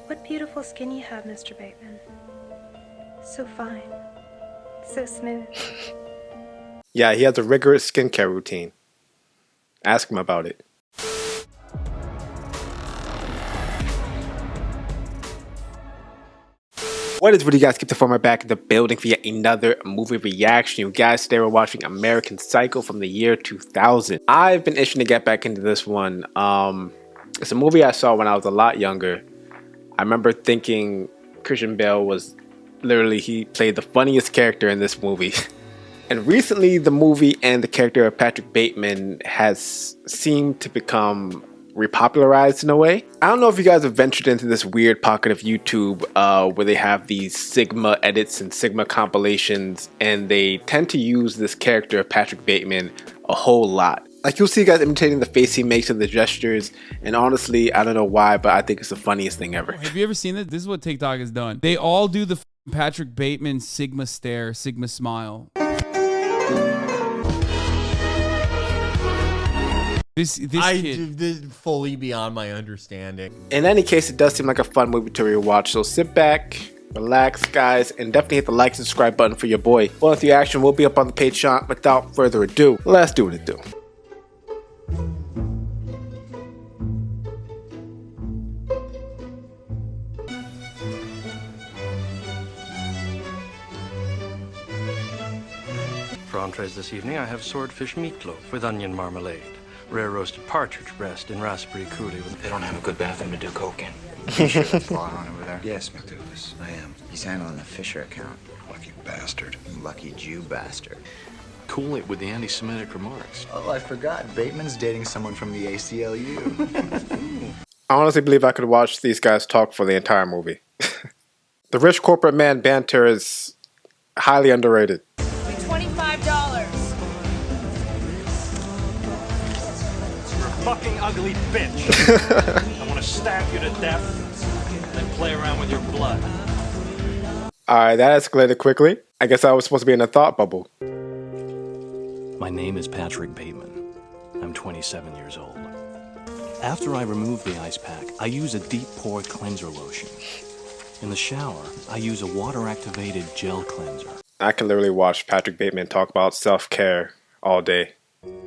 What beautiful skin you have, Mr. Bateman. So fine. So smooth. Yeah, he has a rigorous skincare routine. Ask him about it. What is with you guys? Keep the format back in the building for yet another movie reaction. You guys today were watching American Psycho from the year 2000. I've been itching to get back into this one. It's a movie I saw when I was a lot younger. I remember thinking Christian Bale was literally, he played the funniest character in this movie. And recently the movie and the character of Patrick Bateman has seemed to become repopularized in a way. I don't know if you guys have ventured into this weird pocket of YouTube where they have these Sigma edits and Sigma compilations, and they tend to use this character of Patrick Bateman a whole lot. Like, you'll see guys imitating the face he makes and the gestures, and honestly, I don't know why, but I think it's the funniest thing ever. Have you ever seen it? This is what TikTok has done. They all do the Patrick Bateman Sigma stare, Sigma smile. This kid. Fully beyond my understanding. In any case, it does seem like a fun movie to rewatch, so sit back, relax guys, and definitely hit the like and subscribe button for your boy. Bonus reaction will be up on the Patreon. Without further ado, let's do what it do. For entrees this evening, I have swordfish meatloaf with onion marmalade, rare roasted partridge breast in raspberry coulis with... They don't have a good bathroom to do coke in. You sure that's law on over there? Yes, McDougas, I am. He's handling the Fisher account. Lucky bastard. Lucky Jew bastard. Cool it with the anti-Semitic remarks. Oh, I forgot. Bateman's dating someone from the ACLU. I honestly believe I could watch these guys talk for the entire movie. The rich corporate man banter is highly underrated. $25. You're a fucking ugly bitch. I want to stab you to death, then play around with your blood. Alright, that escalated quickly. I guess I was supposed to be in a thought bubble. My name is Patrick Bateman. I'm 27 years old. After I remove the ice pack, I use a deep pore cleanser lotion. In the shower, I use a water-activated gel cleanser. I can literally watch Patrick Bateman talk about self-care all day.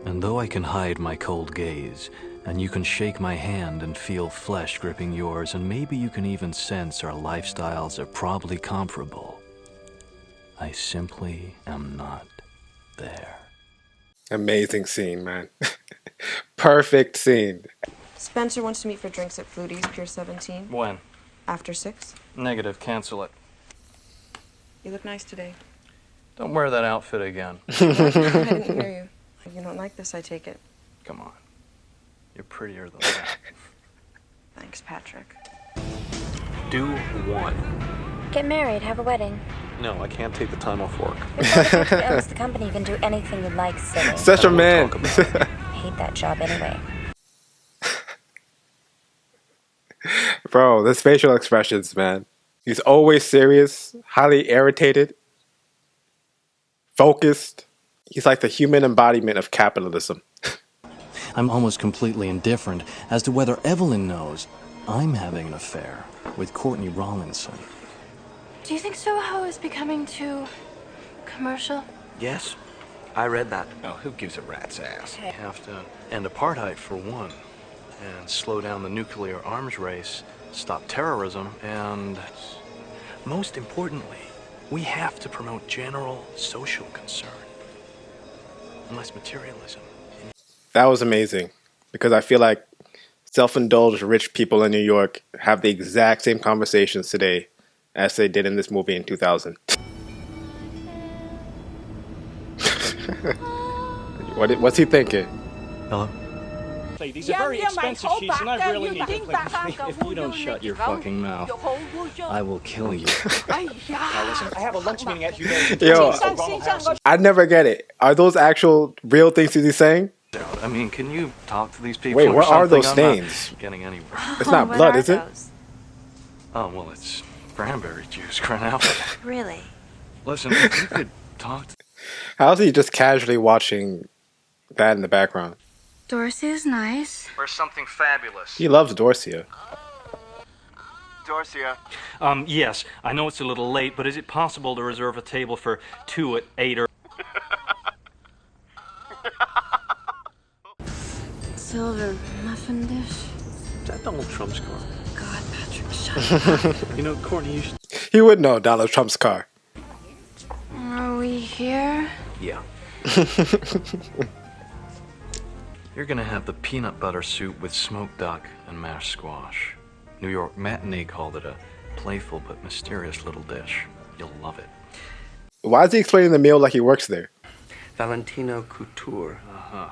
And though I can hide my cold gaze, and you can shake my hand and feel flesh gripping yours, and maybe you can even sense our lifestyles are probably comparable, I simply am not there. Amazing scene, man. Perfect scene. Spencer wants to meet for drinks at Fluties, Pier 17. When? After 6. Negative, cancel it. You look nice today. Don't wear that outfit again. I didn't hear you. You don't like this, I take it. Come on. You're prettier than that. Thanks, Patrick. Do what? Get married, have a wedding. No, I can't take the time off work. If Patrick owns the company, you can do anything you like, silly. Such a man. I hate that job anyway. Bro, this facial expressions, man. He's always serious, highly irritated, focused. He's like the human embodiment of capitalism. I'm almost completely indifferent as to whether Evelyn knows I'm having an affair with Courtney Rawlinson. Do you think Soho is becoming too commercial? Yes, I read that. Oh, who gives a rat's ass? We have to end apartheid for one, and slow down the nuclear arms race, stop terrorism, and most importantly, we have to promote general social concern, and less materialism. That was amazing, because I feel like self-indulged rich people in New York have the exact same conversations today as they did in this movie in 2000. What's he thinking? Hello? These are very expensive sheets, and I really need to if you don't shut your fucking mouth, I will kill you. Now listen, I have a lunch meeting at you. Yo, I never get it. Are those actual real things he's saying? I mean, can you talk to these people? Wait, or what are those something? I'm not stains? getting anywhere. It's not blood, is it? Oh, well, it's cranberry juice, crying out. Really? Listen, if you could talk to... How's he just casually watching that in the background? Dorsey is nice. Or something fabulous. He loves Dorcia. Dorcia. Yes, I know it's a little late, but is it possible to reserve a table for 2 at 8 or... Silver muffin dish. Is that Donald Trump's car? God, Patrick, shut up. You know, Courtney, you should... He would know Donald Trump's car. Are we here? Yeah. You're gonna have the peanut butter soup with smoked duck and mashed squash. New York Matinee called it a playful but mysterious little dish. You'll love it. Why is he explaining the meal like he works there? Valentino Couture. Uh-huh.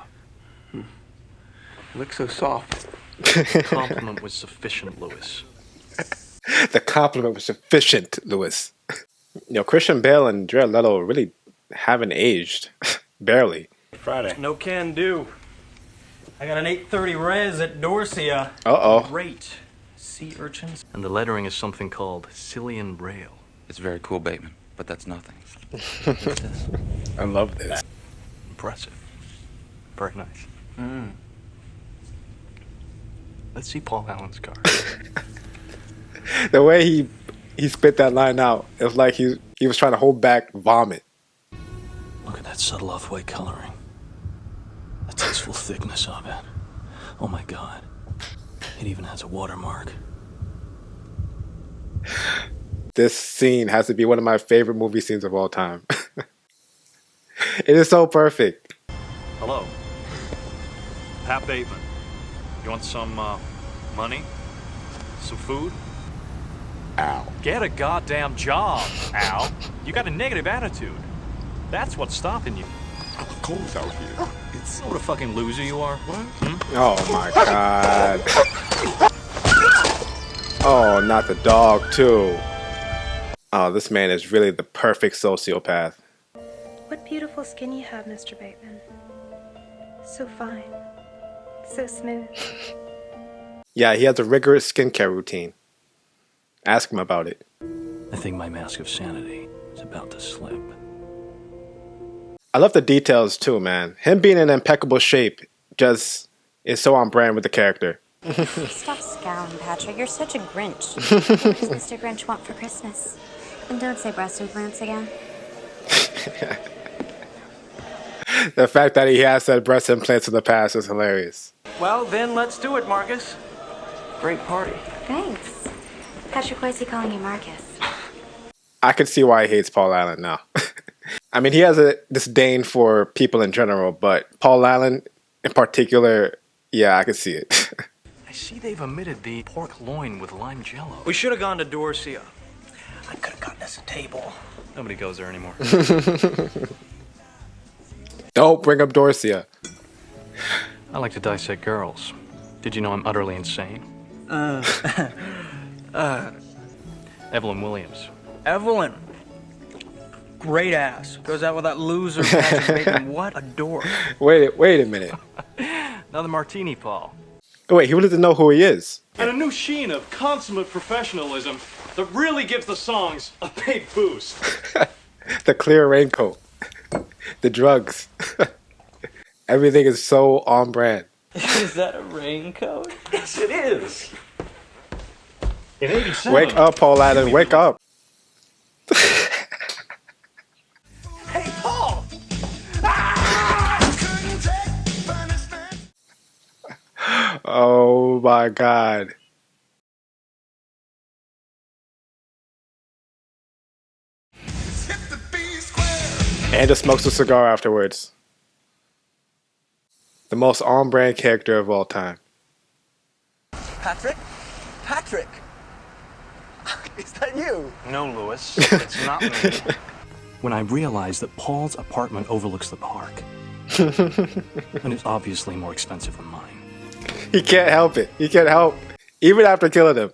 Looks so soft. The compliment was sufficient, Louis. The compliment was sufficient, Louis. You know, Christian Bale and Jared Leto really haven't aged. Barely. Friday. No can do. I got an 8:30 res at Dorcia. Uh-oh. Great. Sea urchins. And the lettering is something called Cillian Braille. It's very cool, Bateman, but that's nothing. I love this. Impressive. Very nice. Let's see Paul Allen's car. The way he spit that line out, it was like he was trying to hold back vomit. Look at that subtle off-white coloring. The tasteful thickness of it. Oh my God. It even has a watermark. This scene has to be one of my favorite movie scenes of all time. It is so perfect. Hello. Pat Bateman. You want some, money? Some food? Al. Get a goddamn job, Al. You got a negative attitude. That's what's stopping you. Cold out here. It's what a fucking loser you are. What? Oh my God. Oh, not the dog too. Oh, this man is really the perfect sociopath. What beautiful skin you have, Mr. Bateman. So fine. So smooth. Yeah, he has a rigorous skincare routine. Ask him about it. I think my mask of sanity is about to slip. I love the details too, man. Him being in impeccable shape just is so on brand with the character. Stop scowling, Patrick. You're such a Grinch. What does Mr. Grinch want for Christmas? And don't say breast implants again. The fact that he has said breast implants in the past is hilarious. Well, then let's do it, Marcus. Great party. Thanks. Patrick, why is he calling you Marcus? I can see why he hates Paul Allen now. I mean, he has a disdain for people in general, but Paul Allen in particular, yeah, I can see it. I see they've omitted the pork loin with lime jello. We should have gone to Dorcia. I could have gotten us a table. Nobody goes there anymore. Don't bring up Dorcia. I like to dissect girls. Did you know I'm utterly insane? Evelyn Williams. Evelyn. Great ass. Goes out with that loser Patrick Bateman. What a dork. Wait a minute. Another martini, Paul. Wait, he wanted to know who he is. And a new sheen of consummate professionalism that really gives the songs a big boost. The clear raincoat. The drugs. Everything is so on brand. Is that a raincoat? Yes, it is. In 87. Wake up, Paul Allen. Wake up. Hey, Paul! Oh my God. And just smokes a cigar afterwards. The most on-brand character of all time. Patrick? Patrick! Is that you? No, Louis. It's not me. When I realized that Paul's apartment overlooks the park. And it's obviously more expensive than mine. He can't help it. He can't help. Even after killing him.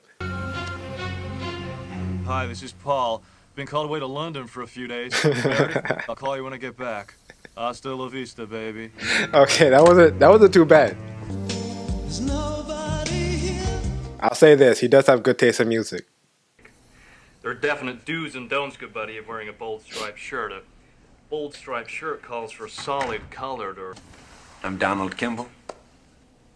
Hi, this is Paul. Been called away to London for a few days. Meredith, I'll call you when I get back. Hasta la vista, baby. Okay, that wasn't too bad. I'll say this, he does have good taste in music. There are definite do's and don'ts, good buddy, of wearing a bold striped shirt. A bold striped shirt calls for solid colored or... I'm Donald Kimball.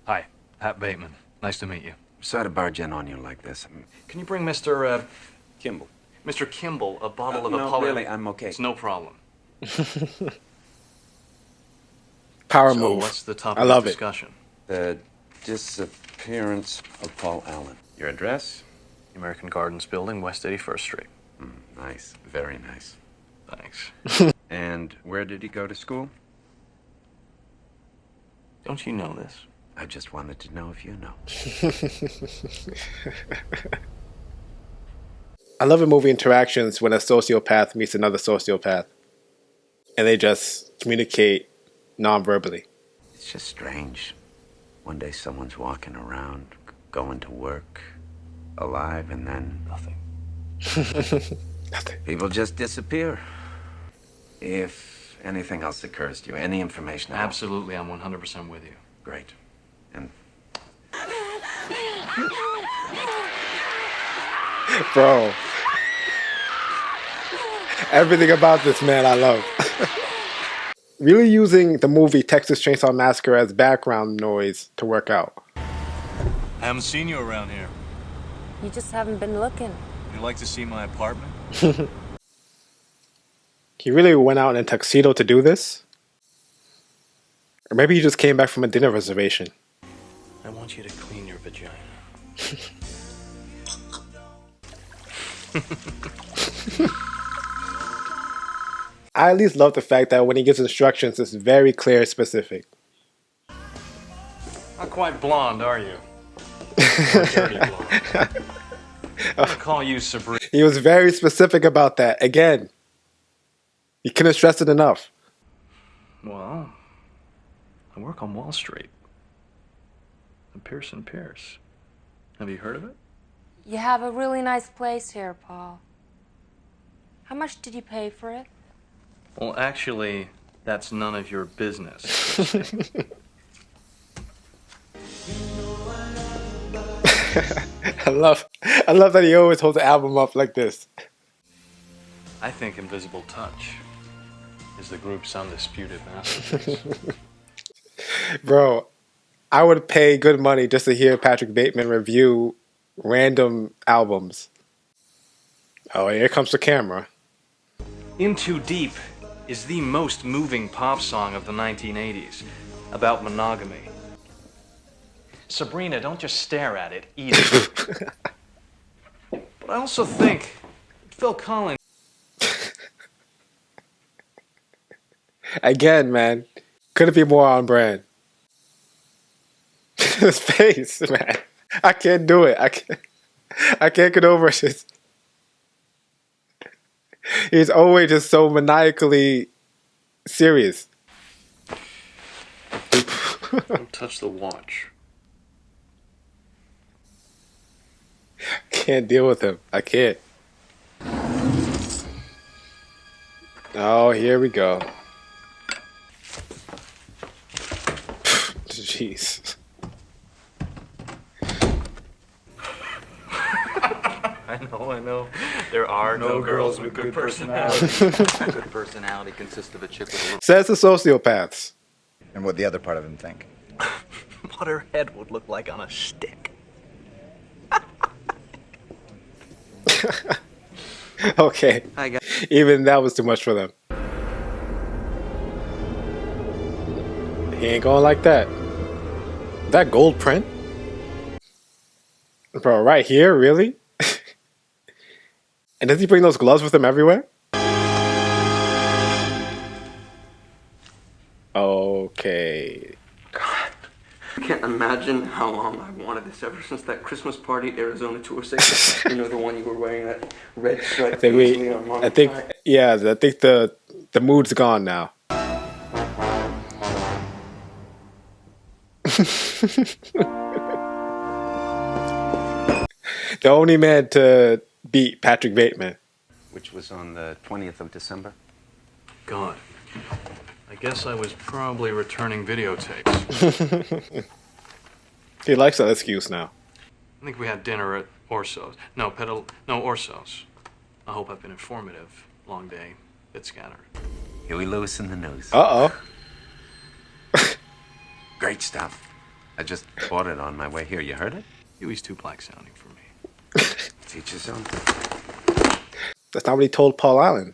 Hi, Pat Bateman. Nice to meet you. Sorry to barge in on you like this. Can you bring Mr. Kimball. Mr. Kimball a bottle of No, Apollo? really, I'm okay. It's no problem. Power So move. what's the topic I love of it. discussion? The disappearance of Paul Allen. Your address? American Gardens Building, West 81st Street. Nice. Very nice. Thanks. And where did he go to school? Don't you know this? I just wanted to know if you know. I love in movie interactions when a sociopath meets another sociopath and they just communicate non-verbally. It's just strange. One day someone's walking around, going to work, alive, and then Nothing. Nothing. people just disappear. If anything else occurs to you, any information at all. Absolutely, I'm 100% with you. Great. And Bro. Everything about this man I love. Really using the movie Texas Chainsaw Massacre as background noise to work out. I haven't seen you around here. You just haven't been looking. You'd like to see my apartment? He really went out in a tuxedo to do this? Or maybe he just came back from a dinner reservation. I want you to clean your vagina. I at least love the fact that when he gives instructions, it's very clear and specific. Not quite blonde, are you? Or dirty blonde. I'm gonna call you Sabrina. He was very specific about that. Again, he couldn't stress it enough. Well, I work on Wall Street. I'm Pearson Pierce. Have you heard of it? You have a really nice place here, Paul. How much did you pay for it? Well, actually, that's none of your business. I love that he always holds the album up like this. I think Invisible Touch is the group's undisputed masterpiece. Bro, I would pay good money just to hear Patrick Bateman review random albums. Oh, here comes the camera. In Too Deep is the most moving pop song of the 1980s, about monogamy. Sabrina, don't just stare at it, eat it. But I also think Phil Collins... Again, man, couldn't be more on brand. His face, man. I can't do it. I can't get over it. He's always just so maniacally serious. Don't touch the watch. Can't deal with him. I can't. Oh, here we go. Jeez. I know. There are no girls with good personality. good personality consists of a chick with a little... Says the sociopaths. And what the other part of him think. What her head would look like on a stick. Okay. Even that was too much for them. He ain't going like that. That gold print? Bro, right here? Really? And does he bring those gloves with him everywhere? Okay. God, I can't imagine how long I've wanted this ever since that Christmas party at Arizona Tour 6. You know, the one you were wearing that red stripe. I think the mood's gone now. The only man to beat Patrick Bateman. Which was on the 20th of December? God. I guess I was probably returning videotapes. He likes that excuse now. I think we had dinner at Orso's. No, Orso's. I hope I've been informative. Long day, bit scattered. Huey Lewis in the news. Uh-oh. Great stuff. I just bought it on my way here. You heard it? Huey's too black sounding for me. Teach his own. That's not what he told Paul Allen.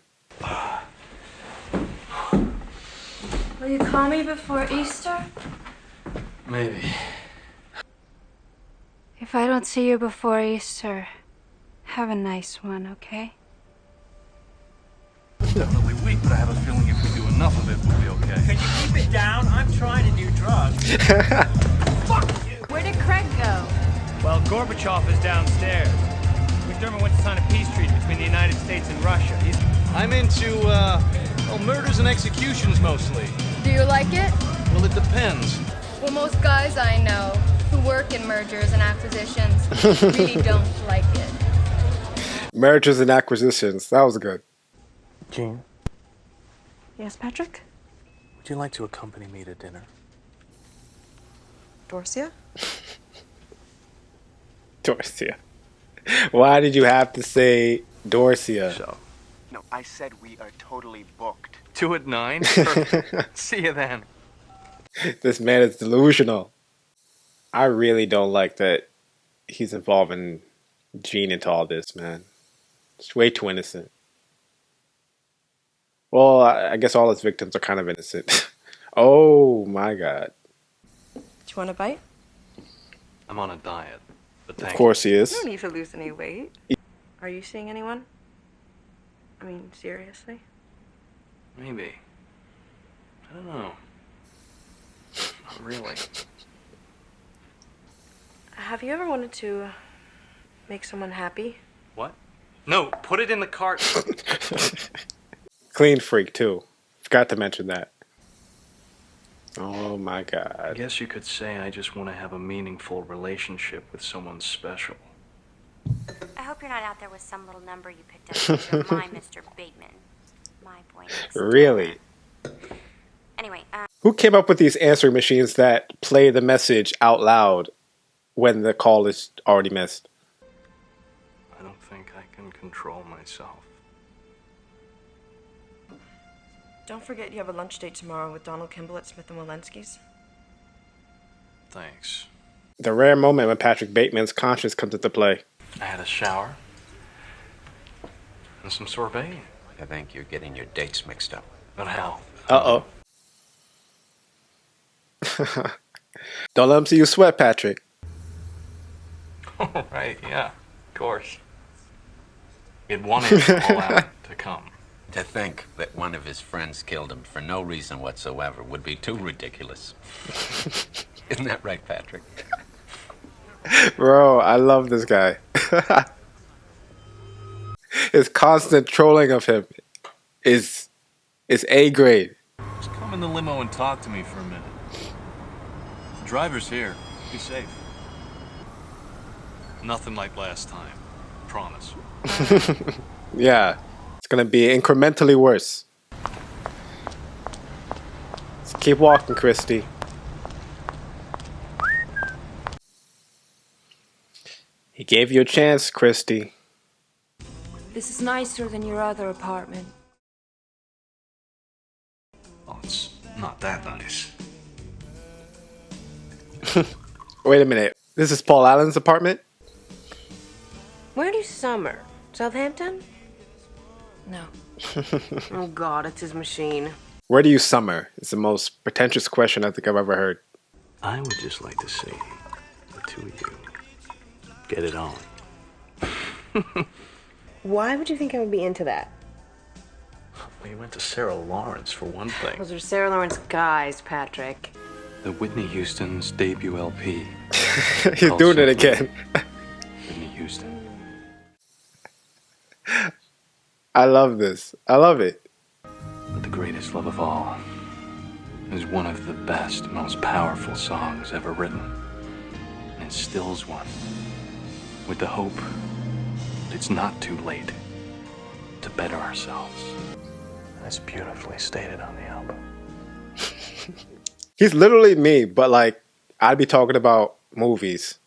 Will you call me before Easter? Maybe. If I don't see you before Easter, have a nice one, okay? It's definitely weak, but I have a feeling if we do enough of it, we'll be okay. Can you keep it down? I'm trying to do drugs. Fuck you! Where did Craig go? Well, Gorbachev is downstairs. McDermott went to sign a peace treaty between the United States and Russia. I'm into, murders and executions mostly. Do you like it? Well, it depends. Well, most guys I know who work in mergers and acquisitions really don't like it. Mergers and acquisitions. That was good. Jean, Yes, Patrick? would you like to accompany me to dinner? Dorcia? Dorcia. Why did you have to say Dorcia? So, No, I said we are totally booked. 2 at 9? Perfect. See you then. This man is delusional. I really don't like that he's involving Gene into all this, man. It's way too innocent. Well, I guess all his victims are kind of innocent. Oh my god. Do you want a bite? I'm on a diet, but thank Of course he is. No need to lose any weight. Are you seeing anyone? I mean, seriously? you. Maybe. I don't know. Not really. Have you ever wanted to make someone happy? What? No, put it in the cart. Clean freak, too. Forgot to mention that. Oh my I god. guess you could say I just want to have a meaningful relationship with someone special. I hope you're not out there with some little number you picked up with your my Mr. Bateman. My boy next door. Really? Anyway, Who came up with these answering machines that play the message out loud when the call is already missed? I don't think I can control myself. Don't forget you have a lunch date tomorrow with Donald Kimball at Smith & Walensky's. Thanks. The rare moment when Patrick Bateman's conscience comes into play. I had a shower. And some sorbet. I think you're getting your dates mixed up. But how? Uh-oh. Don't let him see you sweat, Patrick. All right, yeah, of course. It wanted Paul Allen to come. To think that one of his friends killed him for no reason whatsoever would be too ridiculous. Isn't that right, Patrick? Bro, I love this guy. His constant trolling of him is A grade. Just come in the limo and talk to me for a minute. The driver's here. Be safe. Nothing like last time. Promise. Yeah, it's gonna be incrementally worse. Let's keep walking, Christy. He gave you a chance, Christy. This is nicer than your other apartment. Oh, it's not that nice. Wait a minute. This is Paul Allen's apartment? Where do you summer? Southampton? No. Oh god, it's his machine. Where do you summer? It's the most pretentious question I think I've ever heard. I would just like to see the two of you get it on. Why would you think I would be into that? Well, you went to Sarah Lawrence for one thing. Those are Sarah Lawrence guys, Patrick. The Whitney Houston's debut LP. He's doing it again. Whitney Houston. I love this. I love it. But the greatest love of all is one of the best, most powerful songs ever written. And it stills one with the hope that it's not too late to better ourselves. That's beautifully stated on the album. He's literally me, but like, I'd be talking about movies.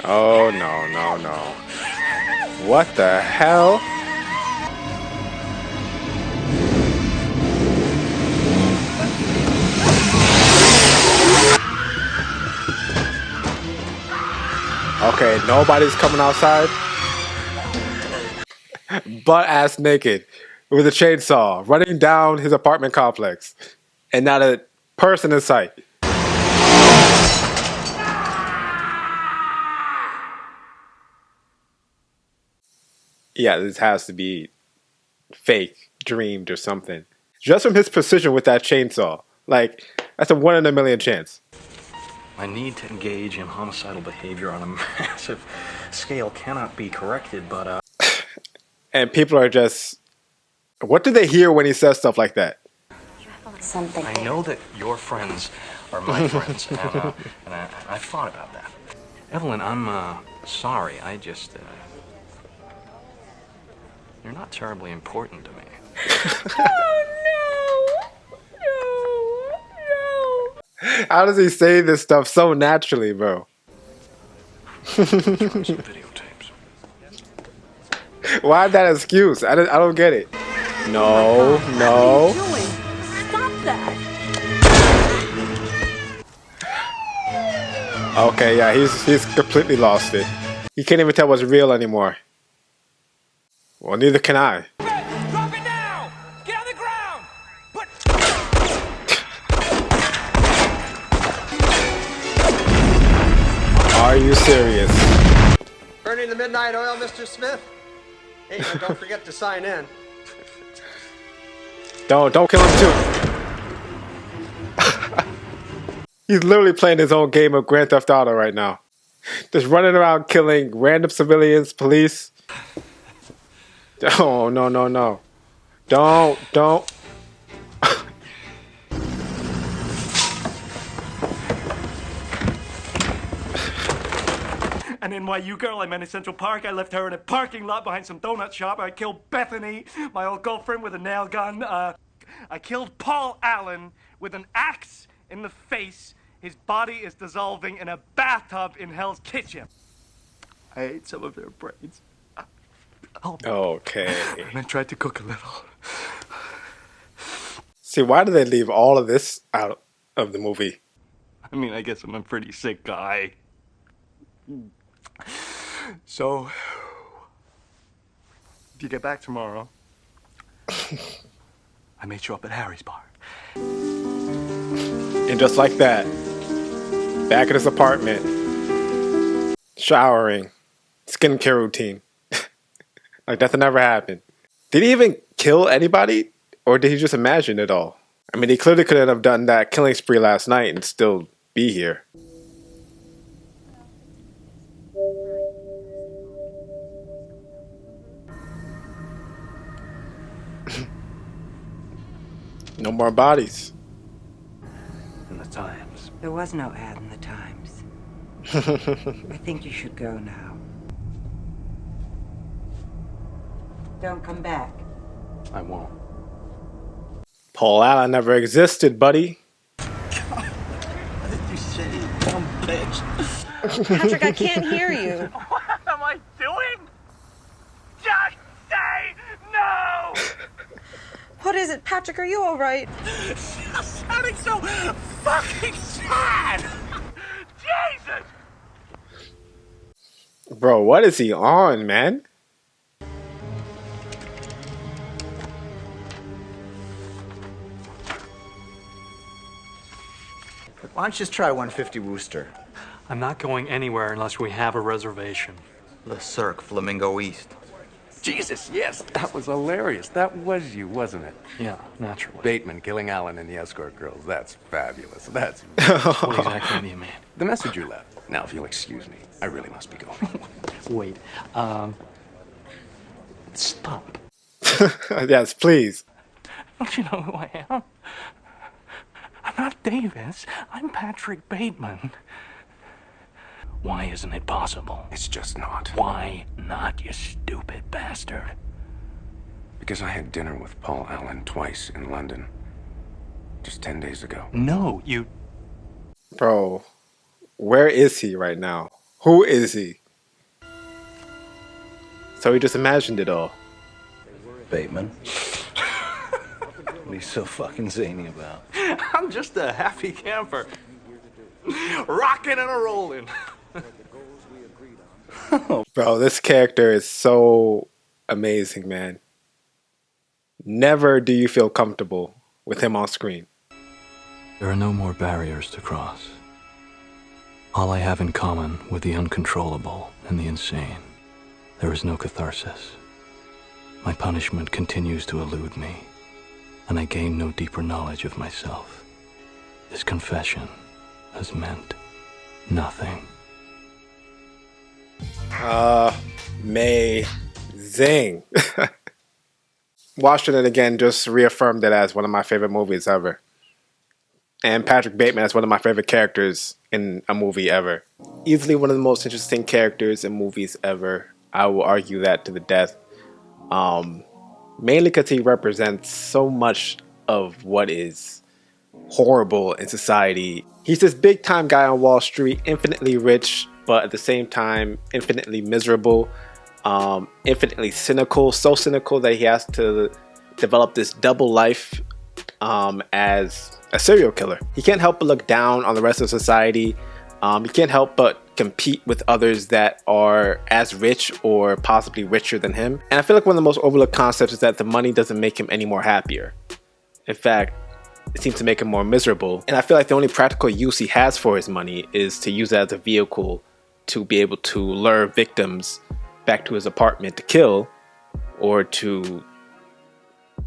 Oh, no. What the hell? Okay, nobody's coming outside. Butt-ass naked with a chainsaw running down his apartment complex. And not a person in sight. Yeah, this has to be fake, dreamed, or something. Just from his precision with that chainsaw. Like, that's a 1 in a million chance. My need to engage in homicidal behavior on a massive scale cannot be corrected, but And people are just... What do they hear when he says stuff like that? Something. I know that your friends are my friends, and I thought about that. Evelyn, I'm sorry. I just you're not terribly important to me. How does he say this stuff so naturally, bro? Why that excuse? I don't get it. No, no. Stop that! Okay, yeah, he's completely lost it. He can't even tell what's real anymore. Well, neither can I. Drop it now! Get on the ground! Are you serious? Burning the midnight oil, Mr. Smith? Hey, and don't forget to sign in. Don't kill him too. He's literally playing his own game of Grand Theft Auto right now. Just running around killing random civilians, police. Oh, no, no, no. Don't. An NYU girl I met in Central Park. I left her in a parking lot behind some donut shop. I killed Bethany, my old girlfriend, with a nail gun. I killed Paul Allen with an axe in the face. His body is dissolving in a bathtub in Hell's Kitchen. I ate some of their brains. Okay. And I tried to cook a little. See, why do they leave all of this out of the movie? I mean, I guess I'm a pretty sick guy. So, if you get back tomorrow, I may show up at Harry's bar. And just like that, back at his apartment, showering, skincare routine. Like nothing ever happened. Did he even kill anybody? Or did he just imagine it all? I mean, he clearly couldn't have done that killing spree last night and still be here. No more bodies. In the Times. There was no ad in the Times. I think you should go now. Don't come back. I won't. Paul Allen never existed, buddy. What did you say, you dumb bitch? Patrick, I can't hear you. What am I doing? Just say no! What is it, Patrick? Are you all right? You're sounding so fucking sad! Jesus! Bro, what is he on, man? Why don't you just try 150 Wooster? I'm not going anywhere unless we have a reservation. Le Cirque, Flamingo East. Jesus, yes, that was hilarious. That was you, wasn't it? Yeah, naturally. Bateman killing Allen and the escort girls. That's fabulous. That's... What exactly do you mean? The message you left. Now, if you'll excuse me, I really must be going. Wait, stop. Yes, please. Don't you know who I am? I'm not Davis. I'm Patrick Bateman. Why isn't it possible? It's just not. Why not, you stupid bastard? Because I had dinner with Paul Allen twice in London. Just 10 days ago. No, you... Bro, where is he right now? Who is he? So he just imagined it all. Bateman. What are you so fucking zany about? I'm just a happy camper. Rocking and a rolling. Bro, this character is so amazing, man. Never do you feel comfortable with him on screen. There are no more barriers to cross. All I have in common with the uncontrollable and the insane. There is no catharsis. My punishment continues to elude me, and I gain no deeper knowledge of myself. This confession has meant nothing. Amazing. Watching it again just reaffirmed it as one of my favorite movies ever. And Patrick Bateman is one of my favorite characters in a movie ever. Easily one of the most interesting characters in movies ever. I will argue that to the death. Mainly because he represents so much of what is horrible in society. He's this big time guy on Wall Street, infinitely rich, but at the same time infinitely miserable, infinitely cynical, so cynical that he has to develop this double life as a serial killer. He can't help but look down on the rest of society. He can't help but compete with others that are as rich or possibly richer than him. And I feel like one of the most overlooked concepts is that the money doesn't make him any more happier. In fact, it seems to make him more miserable. And I feel like the only practical use he has for his money is to use it as a vehicle to be able to lure victims back to his apartment to kill, or to,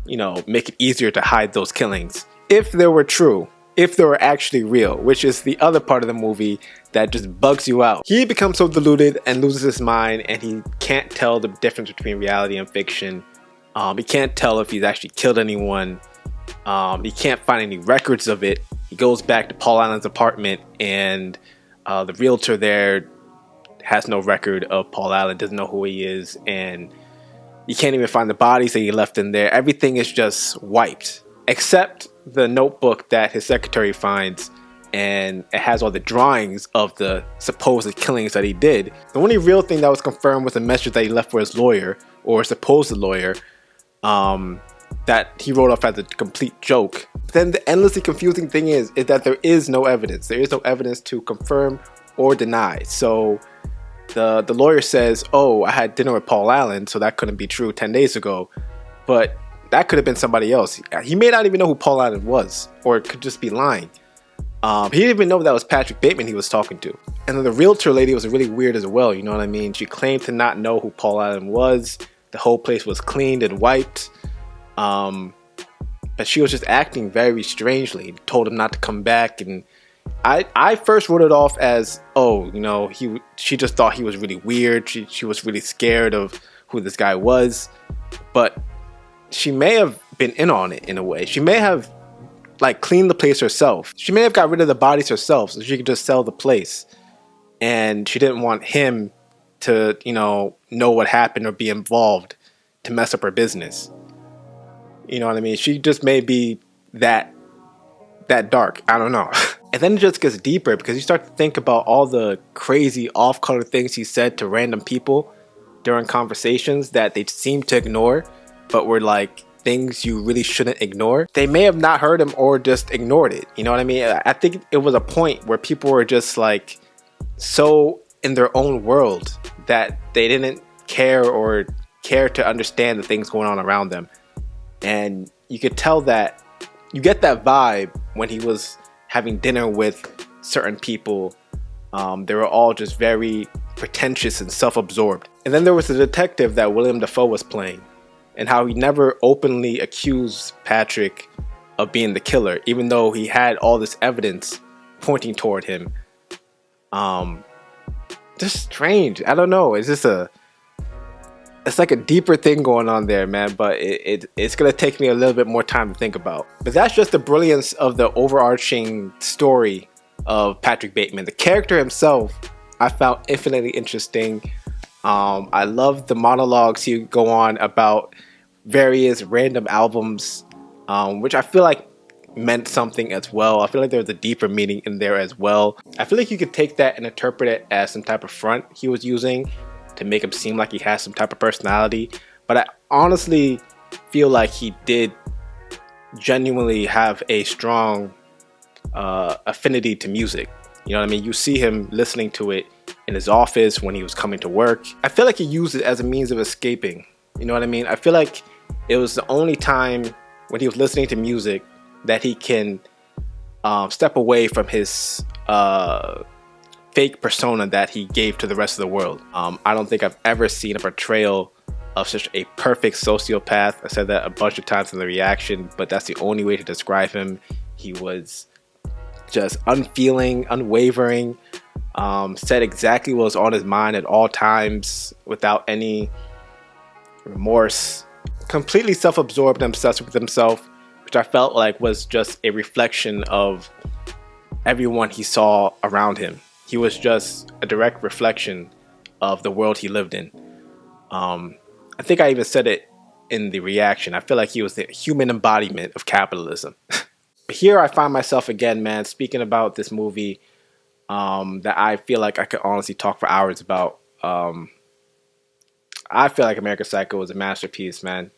you know, make it easier to hide those killings. If they were true, if they were actually real, which is the other part of the movie that just bugs you out. He becomes so deluded and loses his mind, and he can't tell the difference between reality and fiction. He can't tell if he's actually killed anyone. He can't find any records of it. He goes back to Paul Allen's apartment, and the realtor there has no record of Paul Allen, doesn't know who he is, and you can't even find the bodies that he left in there. Everything is just wiped, except the notebook that his secretary finds, and it has all the drawings of the supposed killings that he did. The only real thing that was confirmed was a message that he left for his lawyer, or supposed lawyer, that he wrote off as a complete joke. Then the endlessly confusing thing is that there is no evidence. There is no evidence to confirm or deny. So the lawyer says, oh, I had dinner with Paul Allen, so that couldn't be true 10 days ago. But that could have been somebody else. He may not even know who Paul Allen was, or it could just be lying. He didn't even know that was Patrick Bateman he was talking to. And then the realtor lady was really weird as well, you know what I mean? She claimed to not know who Paul Allen was. The whole place was cleaned and wiped. But she was just acting very strangely. Told him not to come back, and I first wrote it off as, oh, you know, she just thought he was really weird. She was really scared of who this guy was. But she may have been in on it in a way. She may have like cleaned the place herself. She may have got rid of the bodies herself so she could just sell the place. And she didn't want him to, you know what happened or be involved to mess up her business. You know what I mean? She just may be that dark. I don't know. And then it just gets deeper because you start to think about all the crazy off-color things he said to random people during conversations that they seem to ignore, but were like things you really shouldn't ignore. They may have not heard him or just ignored it. You know what I mean? I think it was a point where people were just like so in their own world that they didn't care to understand the things going on around them. And you could tell that, you get that vibe when he was having dinner with certain people. They were all just very pretentious and self-absorbed. And then there was the detective that William Dafoe was playing, and how he never openly accused Patrick of being the killer, even though he had all this evidence pointing toward him. Just strange. I don't know. It's like a deeper thing going on there, man, but it's gonna take me a little bit more time to think about. But that's just the brilliance of the overarching story of Patrick Bateman. The character himself, I found infinitely interesting. I love the monologues he would go on about various random albums, which I feel like meant something as well. I feel like there was a deeper meaning in there as well. I feel like you could take that and interpret it as some type of front he was using to make him seem like he has some type of personality. But I honestly feel like he did genuinely have a strong affinity to music. You know what I mean? You see him listening to it in his office when he was coming to work. I feel like he used it as a means of escaping. You know what I mean? I feel like it was the only time when he was listening to music that he can step away from his fake persona that he gave to the rest of the world. I don't think I've ever seen a portrayal of such a perfect sociopath. I said that a bunch of times in the reaction, but that's the only way to describe him. He was just unfeeling, unwavering, said exactly what was on his mind at all times without any remorse, completely self-absorbed and obsessed with himself, which I felt like was just a reflection of everyone he saw around him. He was just a direct reflection of the world he lived in. I think I even said it in the reaction. I feel like he was the human embodiment of capitalism. Here I find myself again, man, speaking about this movie that I feel like I could honestly talk for hours about. I feel like American Psycho is a masterpiece, man.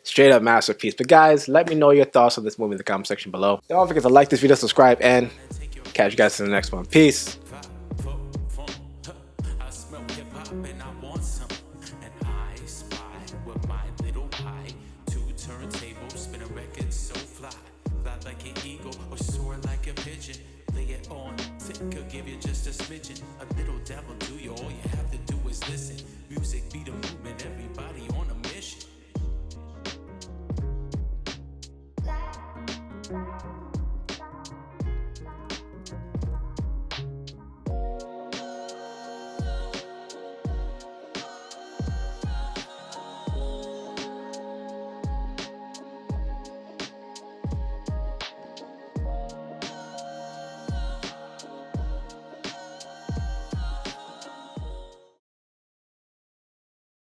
Straight up masterpiece. But guys, let me know your thoughts on this movie in the comment section below. Don't forget to like this video, subscribe, and catch you guys in the next one. Peace. Could give you just a smidgen, a little devil do you, all you have to do is listen. Music be the